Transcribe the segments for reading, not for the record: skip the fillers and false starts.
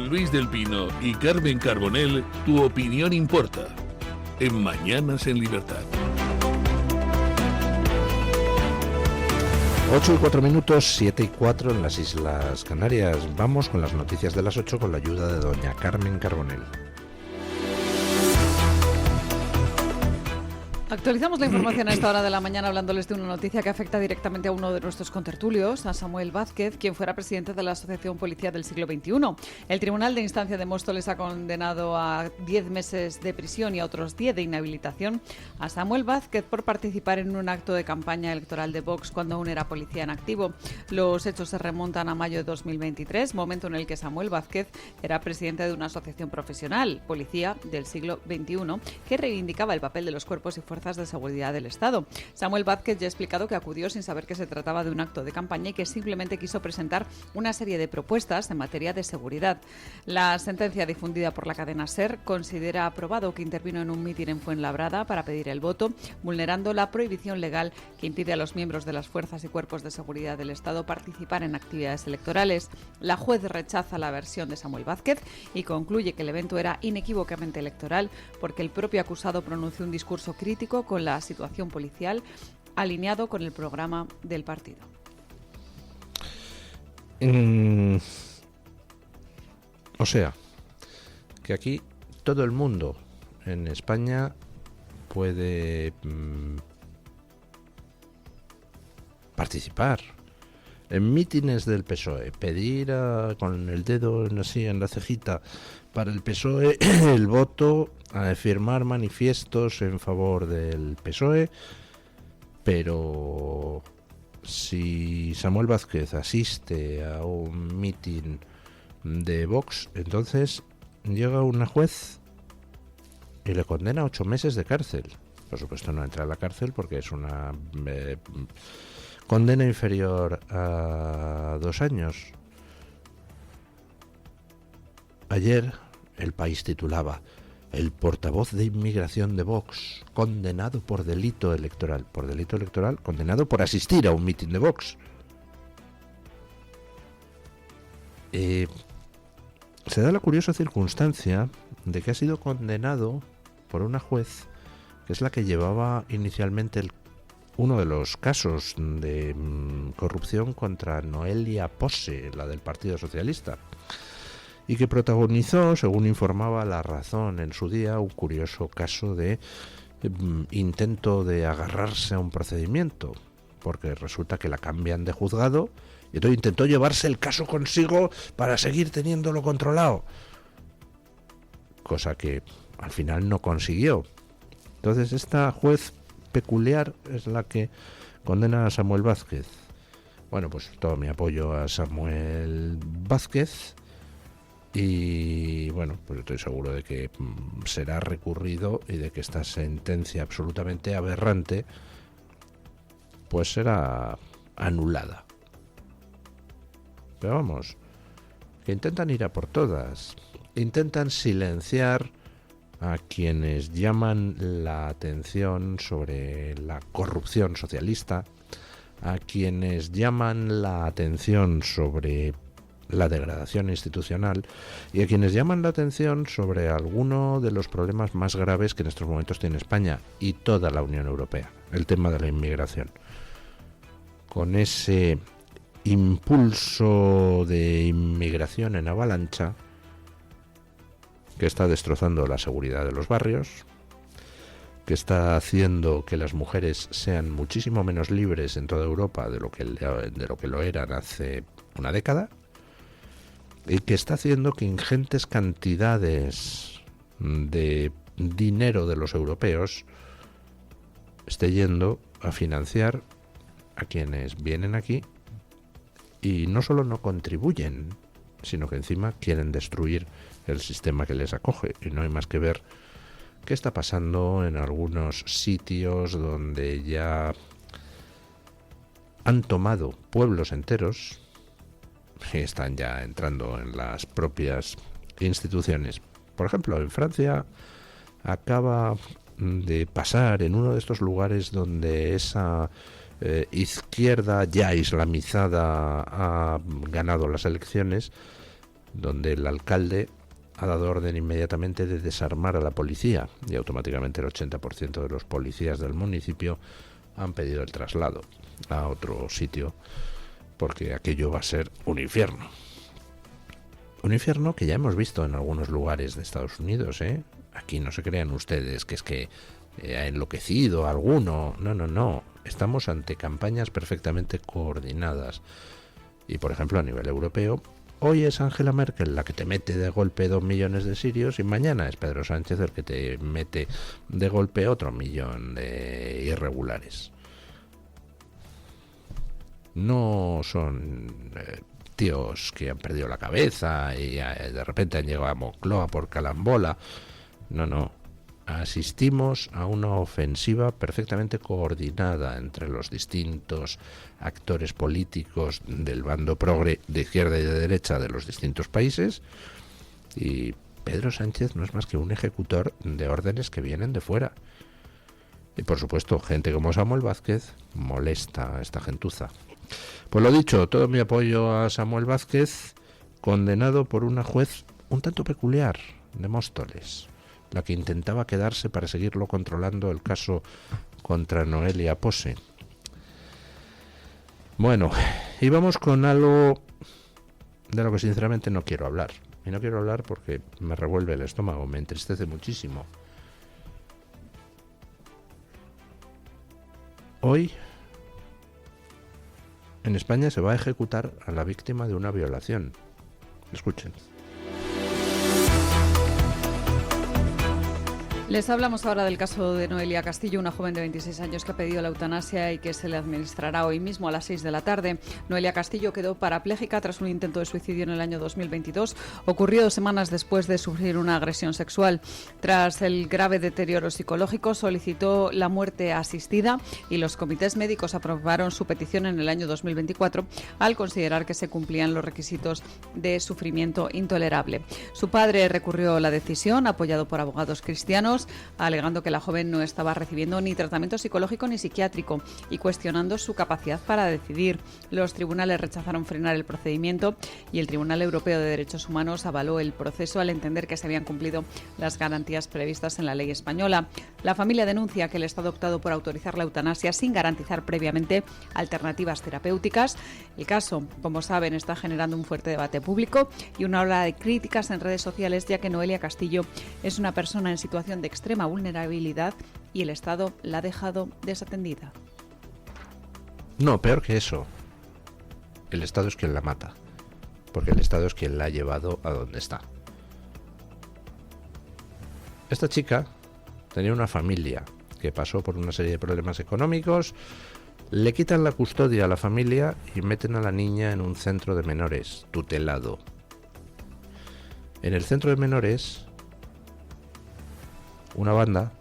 Con Luis del Pino y Carmen Carbonell, tu opinión importa. En Mañanas en Libertad. 8:04, 7:04 en las Islas Canarias. Vamos con las noticias de las 8 con la ayuda de doña Carmen Carbonell. Actualizamos la información a esta hora de la mañana hablándoles de una noticia que afecta directamente a uno de nuestros contertulios, a Samuel Vázquez, quien fuera presidente de la Asociación Policía del Siglo XXI. El Tribunal de Instancia de Móstoles ha condenado a 10 meses de prisión y a otros 10 de inhabilitación a Samuel Vázquez por participar en un acto de campaña electoral de Vox cuando aún era policía en activo. Los hechos se remontan a mayo de 2023, momento en el que Samuel Vázquez era presidente de una asociación profesional, Policía del Siglo XXI, que reivindicaba el papel de los cuerpos y fuerzas de seguridad del Estado. Samuel Vázquez ya ha explicado que acudió sin saber que se trataba de un acto de campaña y que simplemente quiso presentar una serie de propuestas en materia de seguridad. La sentencia difundida por la cadena SER considera aprobado que intervino en un mitin en Fuenlabrada para pedir el voto, vulnerando la prohibición legal que impide a los miembros de las fuerzas y cuerpos de seguridad del Estado participar en actividades electorales. La juez rechaza la versión de Samuel Vázquez y concluye que el evento era inequívocamente electoral porque el propio acusado pronunció un discurso crítico con la situación policial alineado con el programa del partido. O sea, que aquí todo el mundo en España puede participar en mítines del PSOE, pedir con el dedo así en la cejita para el PSOE el voto, a firmar manifiestos en favor del PSOE, pero si Samuel Vázquez asiste a un mitin de Vox, entonces llega una juez y le condena a 8 meses de cárcel. Por supuesto no entra a la cárcel porque es una condena inferior a 2 años. Ayer El País titulaba: el portavoz de inmigración de Vox condenado por delito electoral. Por delito electoral, condenado por asistir a un mitin de Vox. Se da la curiosa circunstancia de que ha sido condenado por una juez que es la que llevaba inicialmente uno de los casos de corrupción contra Noelia Pose, la del Partido Socialista, y que protagonizó, según informaba La Razón en su día, un curioso caso de intento de agarrarse a un procedimiento, porque resulta que la cambian de juzgado y entonces intentó llevarse el caso consigo para seguir teniéndolo controlado, cosa que al final no consiguió. Entonces esta juez peculiar es la que condena a Samuel Vázquez. Bueno, pues todo mi apoyo a Samuel Vázquez. Y bueno, pues estoy seguro de que será recurrido y de que esta sentencia absolutamente aberrante pues será anulada. Pero vamos, que intentan ir a por todas, intentan silenciar a quienes llaman la atención sobre la corrupción socialista, a quienes llaman la atención sobre la degradación institucional y a quienes llaman la atención sobre alguno de los problemas más graves que en estos momentos tiene España y toda la Unión Europea, el tema de la inmigración. Con ese impulso de inmigración en avalancha que está destrozando la seguridad de los barrios, que está haciendo que las mujeres sean muchísimo menos libres en toda Europa de lo que lo eran hace una década, y que está haciendo que ingentes cantidades de dinero de los europeos esté yendo a financiar a quienes vienen aquí y no solo no contribuyen, sino que encima quieren destruir el sistema que les acoge. Y no hay más que ver qué está pasando en algunos sitios donde ya han tomado pueblos enteros y están ya entrando en las propias instituciones. Por ejemplo, en Francia acaba de pasar en uno de estos lugares donde esa izquierda ya islamizada ha ganado las elecciones, donde el alcalde ha dado orden inmediatamente de desarmar a la policía y automáticamente el 80% de los policías del municipio han pedido el traslado a otro sitio porque aquello va a ser un infierno. Un infierno que ya hemos visto en algunos lugares de Estados Unidos, ¿eh? Aquí no se crean ustedes que es que ha enloquecido alguno. No. Estamos ante campañas perfectamente coordinadas. Y, por ejemplo, a nivel europeo, hoy es Angela Merkel la que te mete de golpe 2 millones de sirios y mañana es Pedro Sánchez el que te mete de golpe otro 1 millón de irregulares. No son tíos que han perdido la cabeza y de repente han llegado a Moncloa por calambola. No. Asistimos a una ofensiva perfectamente coordinada entre los distintos actores políticos del bando progre de izquierda y de derecha de los distintos países, y Pedro Sánchez no es más que un ejecutor de órdenes que vienen de fuera. Y por supuesto, gente como Samuel Vázquez molesta a esta gentuza. Pues lo dicho, todo mi apoyo a Samuel Vázquez, condenado por una juez un tanto peculiar de Móstoles, la que intentaba quedarse para seguirlo controlando el caso contra Noelia Pose. Bueno, y vamos con algo de lo que sinceramente no quiero hablar. Y no quiero hablar porque me revuelve el estómago, me entristece muchísimo. Hoy, en España se va a ejecutar a la víctima de una violación. Escuchen. Les hablamos ahora del caso de Noelia Castillo, una joven de 26 años que ha pedido la eutanasia y que se le administrará hoy mismo a las 6 de la tarde. Noelia Castillo quedó parapléjica tras un intento de suicidio en el año 2022, ocurrido semanas después de sufrir una agresión sexual. Tras el grave deterioro psicológico, solicitó la muerte asistida y los comités médicos aprobaron su petición en el año 2024 al considerar que se cumplían los requisitos de sufrimiento intolerable. Su padre recurrió la decisión, apoyado por abogados cristianos, alegando que la joven no estaba recibiendo ni tratamiento psicológico ni psiquiátrico y cuestionando su capacidad para decidir. Los tribunales rechazaron frenar el procedimiento y el Tribunal Europeo de Derechos Humanos avaló el proceso al entender que se habían cumplido las garantías previstas en la ley española. La familia denuncia que el Estado ha optado por autorizar la eutanasia sin garantizar previamente alternativas terapéuticas. El caso, como saben, está generando un fuerte debate público y una ola de críticas en redes sociales, ya que Noelia Castillo es una persona en situación de extrema vulnerabilidad y el Estado la ha dejado desatendida. No, peor que eso. El Estado es quien la mata, porque el Estado es quien la ha llevado a donde está. Esta chica tenía una familia que pasó por una serie de problemas económicos, le quitan la custodia a la familia y meten a la niña en un centro de menores tutelado. En el centro de menores, una banda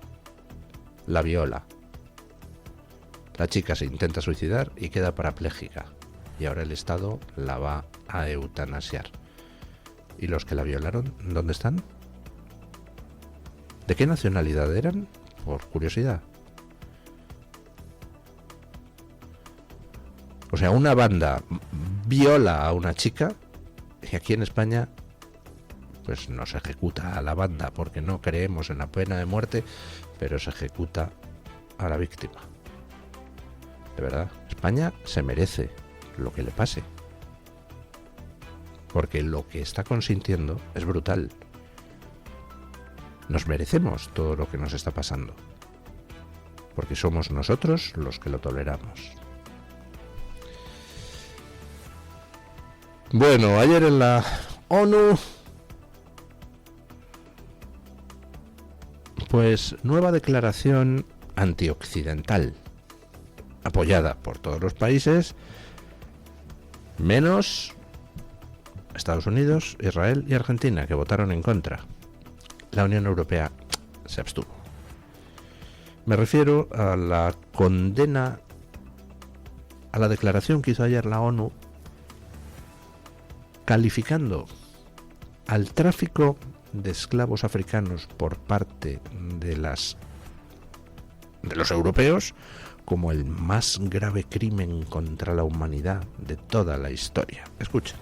la viola. La chica se intenta suicidar y queda parapléjica. Y ahora el Estado la va a eutanasiar. ¿Y los que la violaron, dónde están? ¿De qué nacionalidad eran? Por curiosidad. O sea, una banda viola a una chica y aquí en España pues no se ejecuta a la banda porque no creemos en la pena de muerte, pero se ejecuta a la víctima. De verdad, España se merece lo que le pase, porque lo que está consintiendo es brutal. Nos merecemos todo lo que nos está pasando, porque somos nosotros los que lo toleramos. Bueno, ayer en la ONU, pues nueva declaración antioccidental, apoyada por todos los países, menos Estados Unidos, Israel y Argentina, que votaron en contra. La Unión Europea se abstuvo. Me refiero a la condena, a la declaración que hizo ayer la ONU, calificando al tráfico de esclavos africanos por parte de los europeos como el más grave crimen contra la humanidad de toda la historia. Escuchen.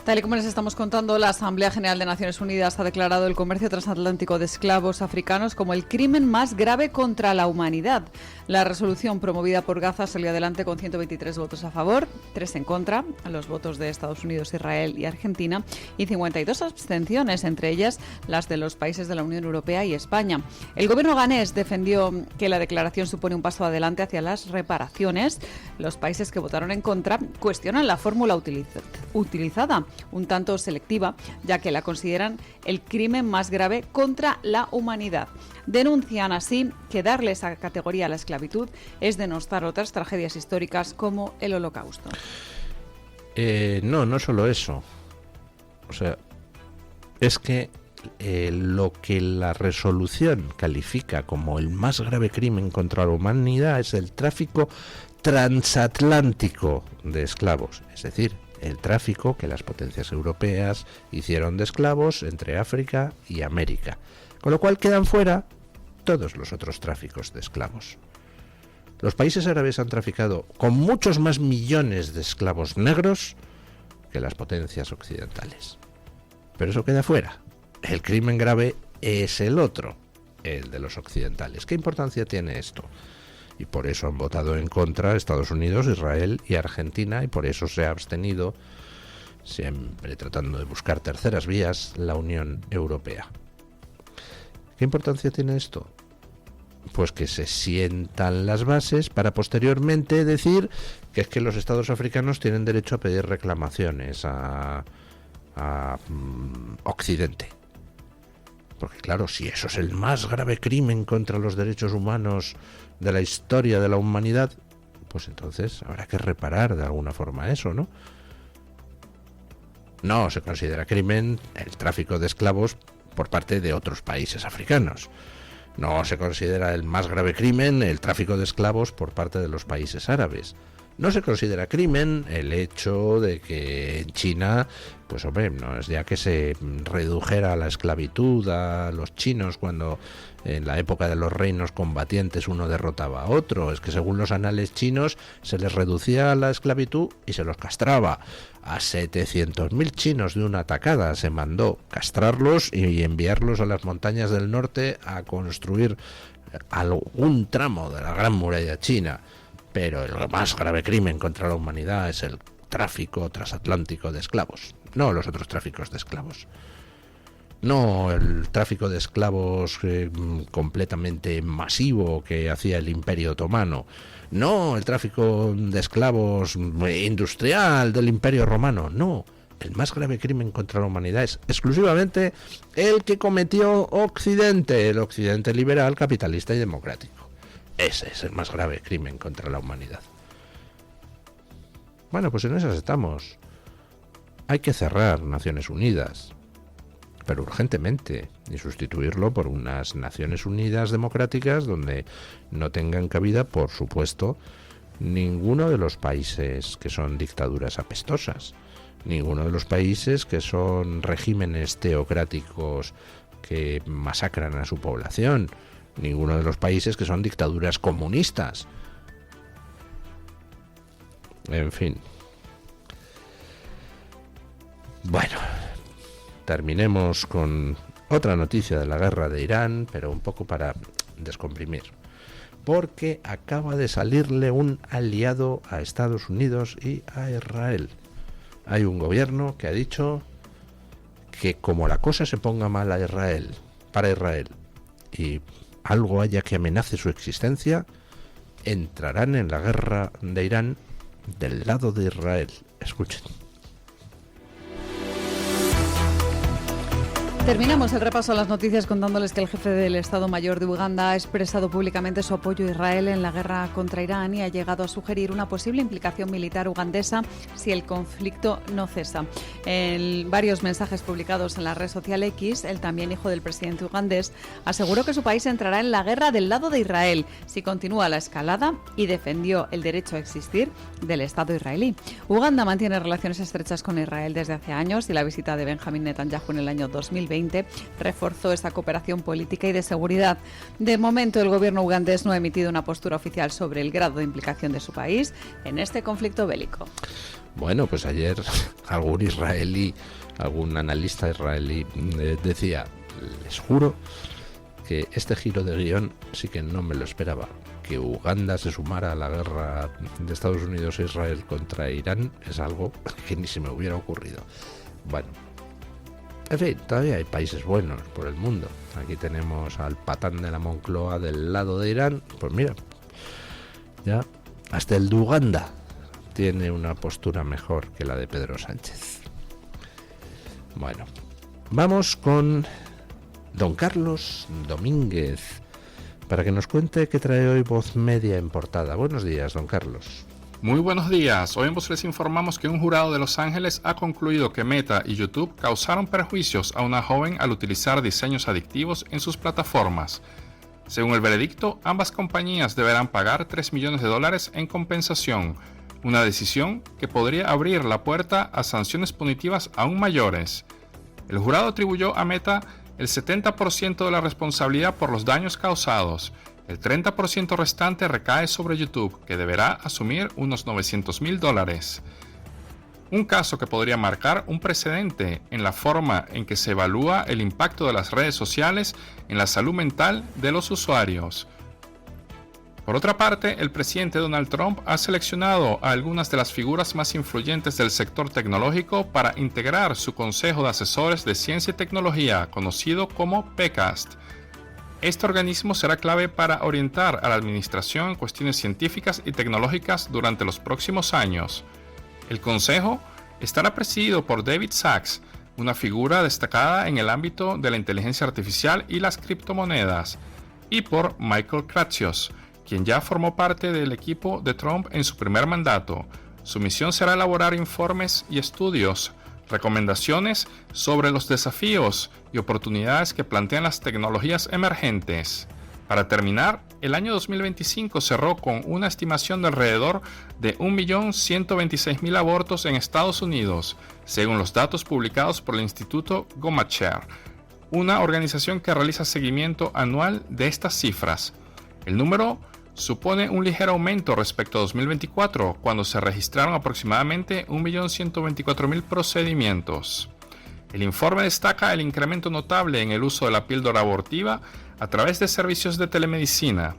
Tal y como les estamos contando, la Asamblea General de Naciones Unidas ha declarado el comercio transatlántico de esclavos africanos como el crimen más grave contra la humanidad. La resolución promovida por Gaza salió adelante con 123 votos a favor, 3 en contra, los votos de Estados Unidos, Israel y Argentina, y 52 abstenciones, entre ellas las de los países de la Unión Europea y España. El gobierno ganés defendió que la declaración supone un paso adelante hacia las reparaciones. Los países que votaron en contra cuestionan la fórmula utilizada, un tanto selectiva, ya que la consideran el crimen más grave contra la humanidad. Denuncian así que darle esa categoría a la esclavitud es denostar otras tragedias históricas como el Holocausto. No solo eso. O sea, es que lo que la resolución califica como el más grave crimen contra la humanidad es el tráfico transatlántico de esclavos, es decir, el tráfico que las potencias europeas hicieron de esclavos entre África y América, con lo cual quedan fuera todos los otros tráficos de esclavos. Los países árabes han traficado con muchos más millones de esclavos negros que las potencias occidentales. Pero eso queda fuera. El crimen grave es el otro, el de los occidentales. ¿Qué importancia tiene esto? Y por eso han votado en contra Estados Unidos, Israel y Argentina, y por eso se ha abstenido, siempre tratando de buscar terceras vías, la Unión Europea. ¿Qué importancia tiene esto? Pues que se sientan las bases para posteriormente decir que es que los estados africanos tienen derecho a pedir reclamaciones a Occidente. Porque claro, si eso es el más grave crimen contra los derechos humanos de la historia de la humanidad, pues entonces habrá que reparar de alguna forma eso, ¿no? No se considera crimen el tráfico de esclavos por parte de otros países africanos. No se considera el más grave crimen el tráfico de esclavos por parte de los países árabes. No se considera crimen el hecho de que en China, pues hombre, no es ya que se redujera la esclavitud a los chinos cuando en la época de los reinos combatientes uno derrotaba a otro. Es que según los anales chinos se les reducía la esclavitud y se los castraba. A 700.000 chinos de una tacada se mandó castrarlos y enviarlos a las montañas del norte a construir algún tramo de la Gran Muralla China. Pero el más grave crimen contra la humanidad es el tráfico transatlántico de esclavos, no los otros tráficos de esclavos. No el tráfico de esclavos completamente masivo que hacía el Imperio Otomano. No el tráfico de esclavos industrial del Imperio Romano. No, el más grave crimen contra la humanidad es exclusivamente el que cometió Occidente, el Occidente liberal, capitalista y democrático. Ese es el más grave crimen contra la humanidad. Bueno, pues en esas estamos. Hay que cerrar Naciones Unidas, pero urgentemente, y sustituirlo por unas Naciones Unidas democráticas donde no tengan cabida, por supuesto, ninguno de los países que son dictaduras apestosas, ninguno de los países que son regímenes teocráticos que masacran a su población, ninguno de los países que son dictaduras comunistas. En fin. Bueno, terminemos con otra noticia de la guerra de Irán, pero un poco para descomprimir. Porque acaba de salirle un aliado a Estados Unidos y a Israel. Hay un gobierno que ha dicho que como la cosa se ponga mal para Israel y algo haya que amenace su existencia, entrarán en la guerra de Irán del lado de Israel. Escuchen. Terminamos el repaso a las noticias contándoles que el jefe del Estado Mayor de Uganda ha expresado públicamente su apoyo a Israel en la guerra contra Irán y ha llegado a sugerir una posible implicación militar ugandesa si el conflicto no cesa. En varios mensajes publicados en la red social X, el también hijo del presidente ugandés aseguró que su país entrará en la guerra del lado de Israel si continúa la escalada y defendió el derecho a existir del Estado israelí. Uganda mantiene relaciones estrechas con Israel desde hace años y la visita de Benjamín Netanyahu en el año 2020 2020 reforzó esa cooperación política y de seguridad. De momento, el gobierno ugandés no ha emitido una postura oficial sobre el grado de implicación de su país en este conflicto bélico. Bueno, pues ayer algún analista israelí decía, les juro que este giro de guión sí que no me lo esperaba. Que Uganda se sumara a la guerra de Estados Unidos e Israel contra Irán es algo que ni se me hubiera ocurrido. Bueno, en fin, todavía hay países buenos por el mundo. Aquí tenemos al patán de la Moncloa del lado de Irán. Pues mira, ya hasta el de Uganda tiene una postura mejor que la de Pedro Sánchez. Bueno, vamos con don Carlos Domínguez para que nos cuente qué trae hoy Voz Media en portada. Buenos días, don Carlos. Muy buenos días. Hoy en Voz les informamos que un jurado de Los Ángeles ha concluido que Meta y YouTube causaron perjuicios a una joven al utilizar diseños adictivos en sus plataformas. Según el veredicto, ambas compañías deberán pagar $3 millones en compensación, una decisión que podría abrir la puerta a sanciones punitivas aún mayores. El jurado atribuyó a Meta el 70% de la responsabilidad por los daños causados. El 30% restante recae sobre YouTube, que deberá asumir unos $900,000. Un caso que podría marcar un precedente en la forma en que se evalúa el impacto de las redes sociales en la salud mental de los usuarios. Por otra parte, el presidente Donald Trump ha seleccionado a algunas de las figuras más influyentes del sector tecnológico para integrar su Consejo de Asesores de Ciencia y Tecnología, conocido como PECAST. Este organismo será clave para orientar a la administración en cuestiones científicas y tecnológicas durante los próximos años. El Consejo estará presidido por David Sacks, una figura destacada en el ámbito de la inteligencia artificial y las criptomonedas, y por Michael Kratsios, quien ya formó parte del equipo de Trump en su primer mandato. Su misión será elaborar informes y estudios, recomendaciones sobre los desafíos y oportunidades que plantean las tecnologías emergentes. Para terminar, el año 2025 cerró con una estimación de alrededor de 1.126.000 abortos en Estados Unidos, según los datos publicados por el Instituto Gomacher, una organización que realiza seguimiento anual de estas cifras. El número supone un ligero aumento respecto a 2024, cuando se registraron aproximadamente 1.124.000 procedimientos. El informe destaca el incremento notable en el uso de la píldora abortiva a través de servicios de telemedicina.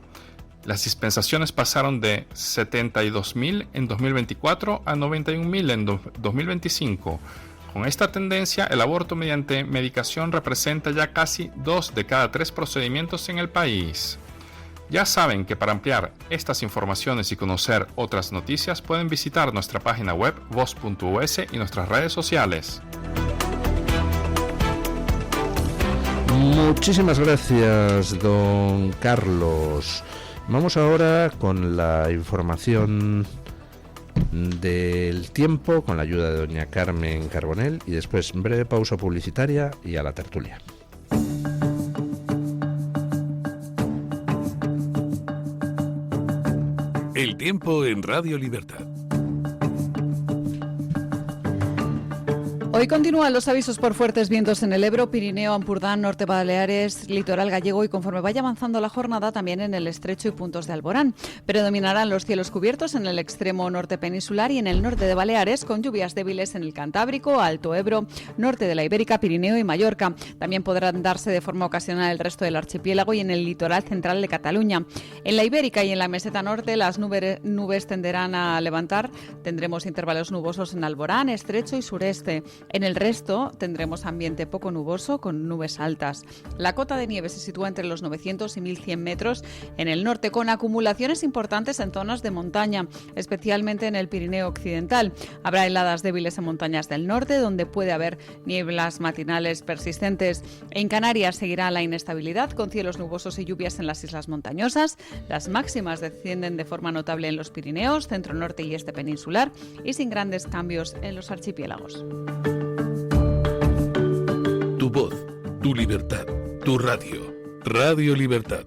Las dispensaciones pasaron de 72.000 en 2024 a 91.000 en 2025. Con esta tendencia, el aborto mediante medicación representa ya casi 2 de cada 3 procedimientos en el país. Ya saben que para ampliar estas informaciones y conocer otras noticias pueden visitar nuestra página web voz.us y nuestras redes sociales. Muchísimas gracias, don Carlos. Vamos ahora con la información del tiempo, con la ayuda de doña Carmen Carbonell, y después breve pausa publicitaria y a la tertulia. El tiempo en Radio Libertad. Hoy continúan los avisos por fuertes vientos en el Ebro, Pirineo, Ampurdán, Norte Baleares, Litoral Gallego y conforme vaya avanzando la jornada también en el Estrecho y puntos de Alborán. Predominarán los cielos cubiertos en el extremo norte peninsular y en el norte de Baleares, con lluvias débiles en el Cantábrico, Alto Ebro, norte de la Ibérica, Pirineo y Mallorca. También podrán darse de forma ocasional el resto del archipiélago y en el litoral central de Cataluña. En la Ibérica y en la meseta norte las nubes tenderán a levantar. Tendremos intervalos nubosos en Alborán, Estrecho y sureste. En el resto tendremos ambiente poco nuboso con nubes altas. La cota de nieve se sitúa entre los 900 y 1100 metros en el norte, con acumulaciones importantes en zonas de montaña, especialmente en el Pirineo occidental. Habrá heladas débiles en montañas del norte, donde puede haber nieblas matinales persistentes. En Canarias seguirá la inestabilidad, con cielos nubosos y lluvias en las islas montañosas. Las máximas descienden de forma notable en los Pirineos, centro, norte y este peninsular, y sin grandes cambios en los archipiélagos. Tu voz, tu libertad, tu radio. Radio Libertad.